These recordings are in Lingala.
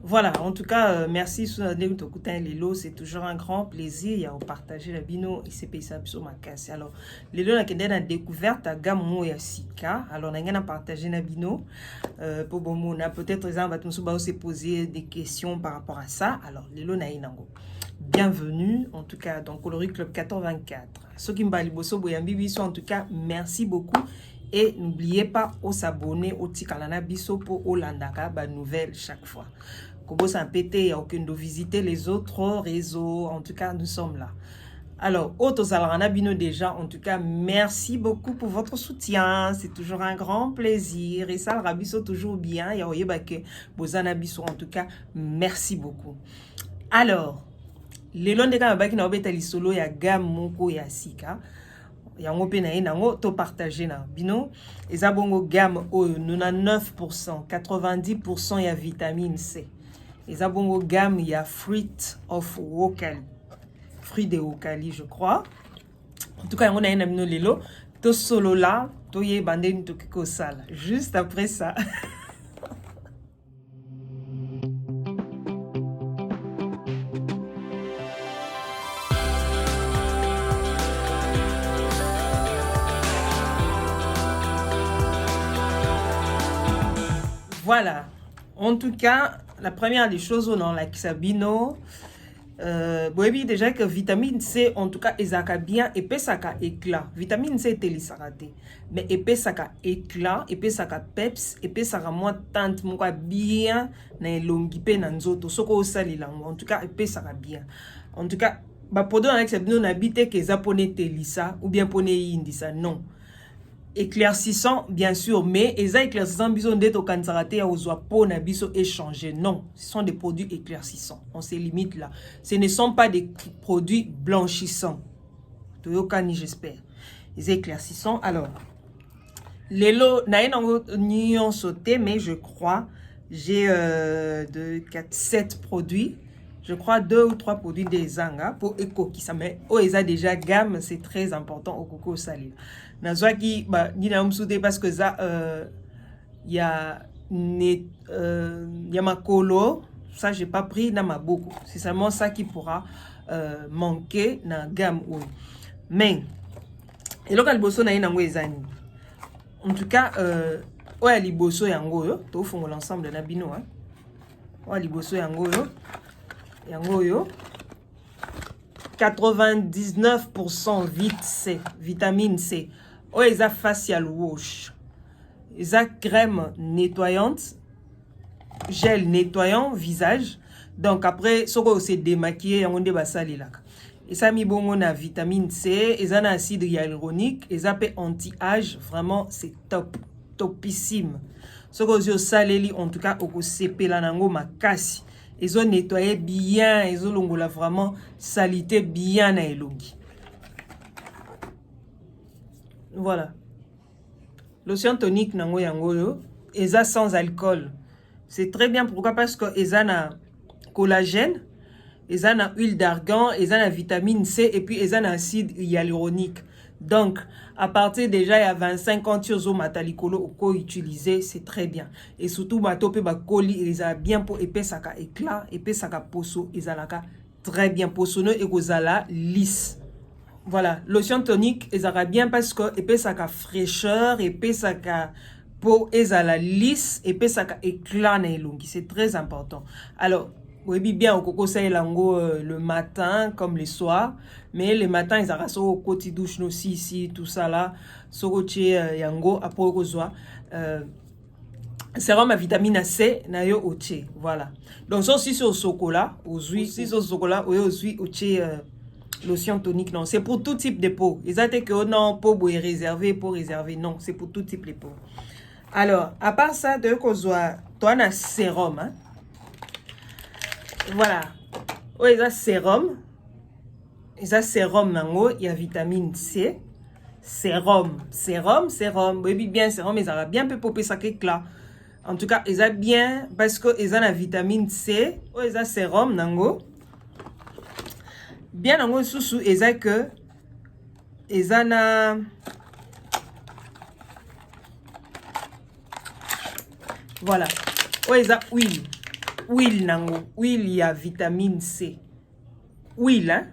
Voilà, en tout cas, merci Lelo, c'est toujours un grand plaisir. Il y a partager la bino et c'est payé sur ma casse. Alors, Lelo n'a qu'une découverte à Gammo et à Sika. Alors, on a partagé la bino. Pour bon, on a peut-être se poser des questions par rapport à ça. Alors, Lelo n'a inango. Bienvenue, en tout cas, dans Coloris Club 424. Ceux qui m'bali bosso boyambi en tout cas, merci beaucoup. Et n'oubliez pas de s'abonner au Tikalana Bisso pour Olandaka, nouvelle chaque fois. Kobo Saint-Pété, il n'y a aucune de visiter les autres réseaux. En tout cas, nous sommes là. Alors, autres Alarana Bino déjà, en tout cas, merci beaucoup pour votre soutien. C'est toujours un grand plaisir. Et ça, le Rabisso toujours bien. Il y a Oyebake, Bozana Bisso, en tout cas, merci beaucoup. Alors, les longs des Gamabaki n'a pas été solo, il y a Gam, Moko, il y a Sika. Yango pe na nango to partager na bino ezabongo gamme oyo 99% 90% ya vitamine C ezabongo gamme ya fruit of Wokali, fruit de Wokali je crois. En tout cas yango na bino lelo to solo là to ye bandeni to kiko sala juste après ça. Voilà, en tout cas, la première des choses dans la Kisabino, oui, déjà que vitamine C, en tout cas, ezaka bien, epesaka éclat. Vitamine C est télisaraté, mais epesaka éclat, epesaka peps, epesaka moins tante, mouka bien, na longipe na nzoto, soko osali lango, en tout cas, epesaka bien. En tout cas, bah, pendant la Kisabino, n'habite que zapone telisa, ou bien pone indisa, non. Éclaircissant bien sûr, mais les éclaircissants besoin d'être au cansarate aux oiseaux na biso échangé. Non, ce sont des produits éclaircissants. On se limite là. Ce ne sont pas des produits blanchissants. Toyokani j'espère. Les éclaircissants. Alors, les lots n'a sauté, mais je crois j'ai 7 produits. Je crois 2 ou 3 produits des Anga pour Eco qui ça met. Oh, ils ont déjà gamme, c'est très important au coco salé. Nazwaki bah ni na msouté parce que ça y a ma colo, ça j'ai pas pris na ma beaucoup. C'est seulement ça qui pourra manquer na gamme ou. Mais et local bosso na ina ngwezani. En tout cas oya liboso yango yo to fongola l'ensemble na bino hein. Oya liboso yango yo. Yango yo 99% vitamine C. Oh, ils ont facial wash. Ils ont crème nettoyante, gel nettoyant visage. Donc après, ce qu'on s'est démaquillé, on est basali là. Et ça mis bon on a vitamine C, ils ont acide hyaluronique, ils ont anti-âge, vraiment c'est top, topissime. Ce qu'on s'est salé en tout cas au CP là nango makasi. Ils ont nettoyé bien, ils ont longola vraiment salité bien à elongi. Voilà. Lotion tonique nango yango yo, eza sans alcool. C'est très bien, pourquoi? Parce que eza na collagène, eza na huile d'argan, eza na vitamine C et puis eza na acide hyaluronique. Donc, à partir déjà il y a 25 ans, tu as matalikolo au utiliser, c'est très bien. Et surtout, matope ba coli, ils a bien pour épais saka éclat, épais saka poso, ils a très bien posono et gozala lisse. Voilà, lotion tonique, ils a bien parce que épais saka fraîcheur, épais saka peau, ils a la lisse, épais saka éclat na elongi, c'est très important. Alors, oui, bien, au coco, ça lango le matin comme le soir. Mais le matin, ils ont au côté douche, aussi, ici, tout ça là. Soroche yango, après au sérum à vitamine C, na yo oche. Voilà. Donc, ça aussi, sur le chocolat, aux huiles, si sur le chocolat, aux huiles, oche, lotion tonique, non. C'est pour tout type de peau. Ils ont dit que non, peau est réservée, pour réserver. Non, c'est pour tout type de peau. Alors, à part ça, de quoi, toi, on a sérum, hein. Voilà. Oh, il y a sérum. Il y a sérum nango, il y a vitamine C. Sérum. Oui, bien, sérum, ils ont bien peu popé ça là. En tout cas, ils ont bien parce que ils ont la vitamine C. Oh, il y a sérum nango. Bien nango sous ils ont que ils ont na voilà. Oh, ils ont huile. huile nango, huile ya vitamine C. Huile, hein?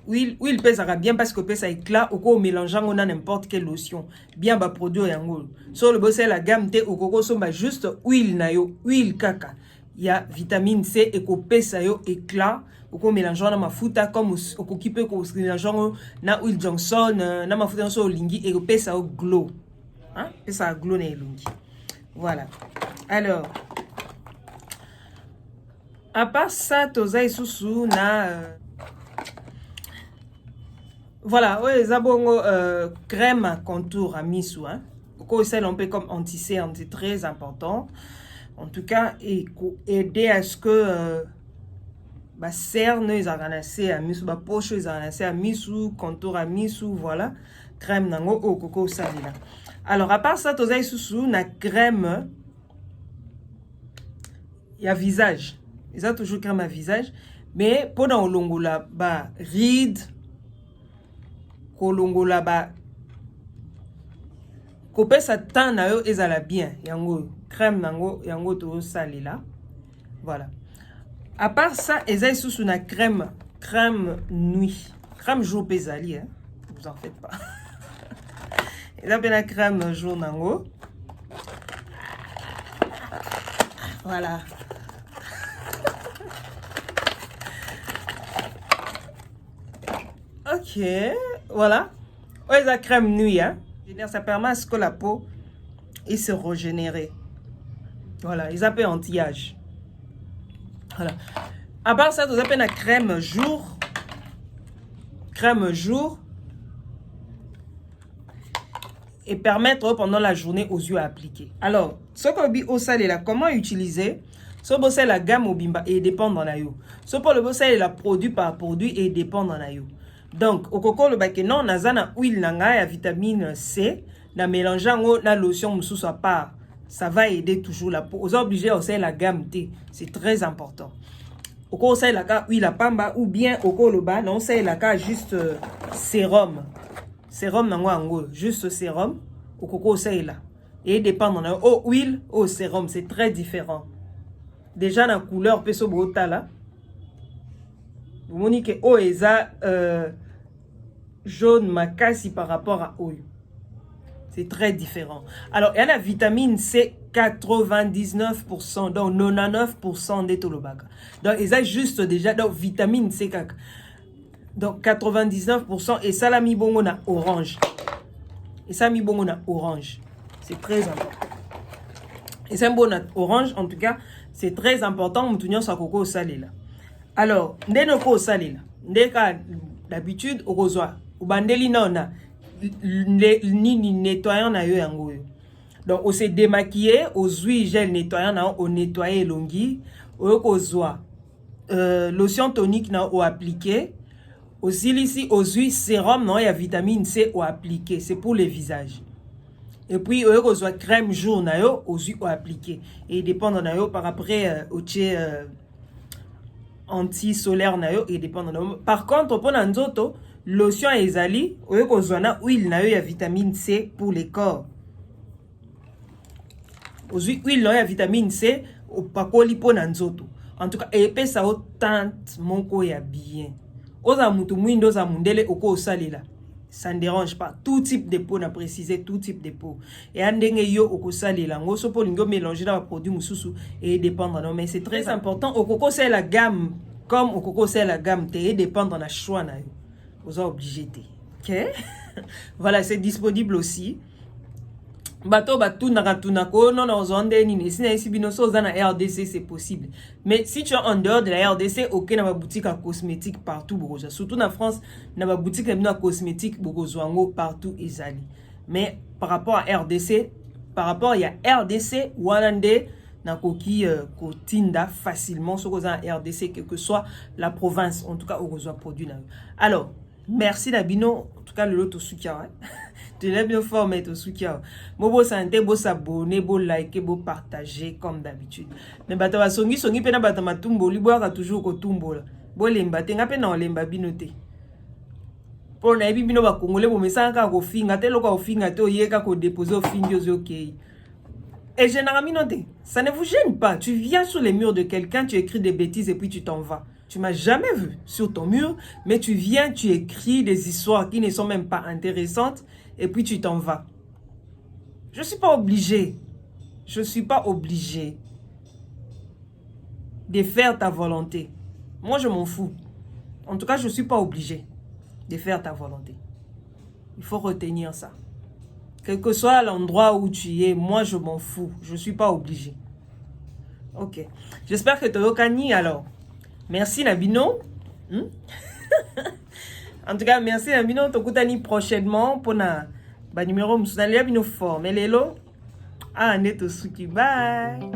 Huile pèsera bien parce que pèse éclat au ko mélangeant on a n'importe quelle lotion. Bien ba produit yango. So le bossé la gamme te au coco so ba juste huile na yo, huile kaka. Il y a vitamine C et ko pèse yo éclat au ko mélangeant na mafuta comme au ko kipe ko mélangeant na huile Johnson na mafuta so lingi et ko pèse yo glow. Hein? Pèse ça glow na lingi. Voilà. Alors à part ça toza isusu na voilà, ouais, zabongo crème contour à miso, hein. Celle on peut comme anti-cerne, c'est très important. En tout cas, et aider à ce que bah cerne ils organisent à miso, bah poche ils organisent à miso, contour à miso, voilà. Crème nango au coco salila. Alors à part ça, toza isusu na crème il y a visage. Ils ont toujours crème à visage, mais pendant longola bah ride kolongola ba kopesa tan na yo ezala bien yango crème nango yango to salila. Voilà. À part ça, ezali sous na crème nuit, crème jour pesali, hein. Vous en faites pas. Ezali bien la crème jour nango. Voilà. Ok, voilà. Ouais, la crème nuit, hein. Ça permet à ce que la peau se régénère. Voilà, ils appellent anti-âge. Voilà. À part ça, vous appelez la crème jour. Crème jour. Et permettre pendant la journée aux yeux à appliquer. Alors, ce qu'on dit au salé là, comment utiliser? Ce que c'est la gamme au bimba et dépend dans la yo. Ce pour le bossé la produit par produit et dépend dans la yo. Donc, au coco le baké non, nazana huile nanga ya vitamine C, na mélangeant na lotion moussou soit part. Ça va aider toujours la peau. Aux obligés aussi la gamme T, c'est très important. Au coco c'est la cas huile à pamba ou bien au coco le bas, non c'est la cas juste sérum. Sérum nanga ango, juste sérum. Au coco c'est là. Et dépend dans la huile au sérum, c'est très différent. Déjà la couleur peso bota là. Vous voyez que eau est jaune makasi par rapport à eau. C'est très différent. Alors, il y a la vitamine C 99%, donc 99% des tolobaka. Donc, il y a juste déjà donc vitamine C. Donc, 99% et ça l'a mis bon on a orange. Et ça mis bon on a orange. C'est très important. Et ça bon orange en tout cas, c'est très important. Moutounion sa coco au salé là. Alors, ndeno ko salé là. Ndeka d'habitude au rosoir. Ou bandeli na ni nettoyant na yo yango. Donc, on s'est démaquillé, aux huiles gel nettoyant na on nettoyer longi, au rosoir. Lotion tonique na o appliqué. Aussi ici aux huiles sérum non, il y a vitamine C o appliqué, c'est pour le visage. Et puis au rosoir crème jour na yo aux huiles o appliqué et dépend na yo par après au tché anti-solaire na yo et dépend na yo. Par contre pour nzoto lotion ezali oyo kozwana huile na yo ya vitamine C pour les corps. Ozui huile na yo ya vitamine C opakoli po na nzoto. En tout cas epesa o tante moko ya bien. Oza mutu mwindo za mundele oko osalela. Ça ne dérange pas. Tout type de peau, on a précisé tout type de peau. Et andenge yo oko salela. Ngoso po lingo mélanger dans le produit mususu et dépendre non mais c'est très important. Au coco c'est la gamme comme au coco c'est la gamme et dépendre na choix na yo. Vous êtes obligé de. OK? Voilà, c'est disponible aussi. Bato batu nakatunako non ozonde nini sina ici binoso za na RDC c'est possible. Mais si tu es en dehors de la RDC, OK na ba boutique à cosmétique partout bokoza. Surtout na France, na ba boutique à cosmétique bokozwango partout ezali. Mais par rapport à RDC, par rapport il y a RDC Wanande na koki kotinda facilement sur za RDC quelle que soit la province en tout cas okozwa produit na. Alors, merci Nabino en tout cas le lot soutien. Tu l'as bien formé au soutien. Bobo santé, bo s'abonner, bo liker, bo partager comme d'habitude. Mais bato ba songi pena bato matumbo liboaka toujours ko tumbo la. Bo lemba te nga pena lemba binote. Pour na bino ba congolais bo mesanga ko finga te loko finga te oyeka ko déposer au fingi OK. Et généralement, ça ne vous gêne pas. Tu viens sur les murs de quelqu'un, tu écris des bêtises et puis tu t'en vas. Tu m'as jamais vu sur ton mur, mais tu viens, tu écris des histoires qui ne sont même pas intéressantes et puis tu t'en vas. Je ne suis pas obligée. Je ne suis pas obligée de faire ta volonté. Moi, je m'en fous. En tout cas, je ne suis pas obligée de faire ta volonté. Il faut retenir ça. Quel que soit l'endroit où tu es, moi, je m'en fous. Je ne suis pas obligée. Ok. J'espère que tu as gagné alors. Merci Nabino. En tout cas, merci Nabino. Tu as prochainement pour na numéro. Tu as fort. Mais lelo. Ah, neto suki. Bye.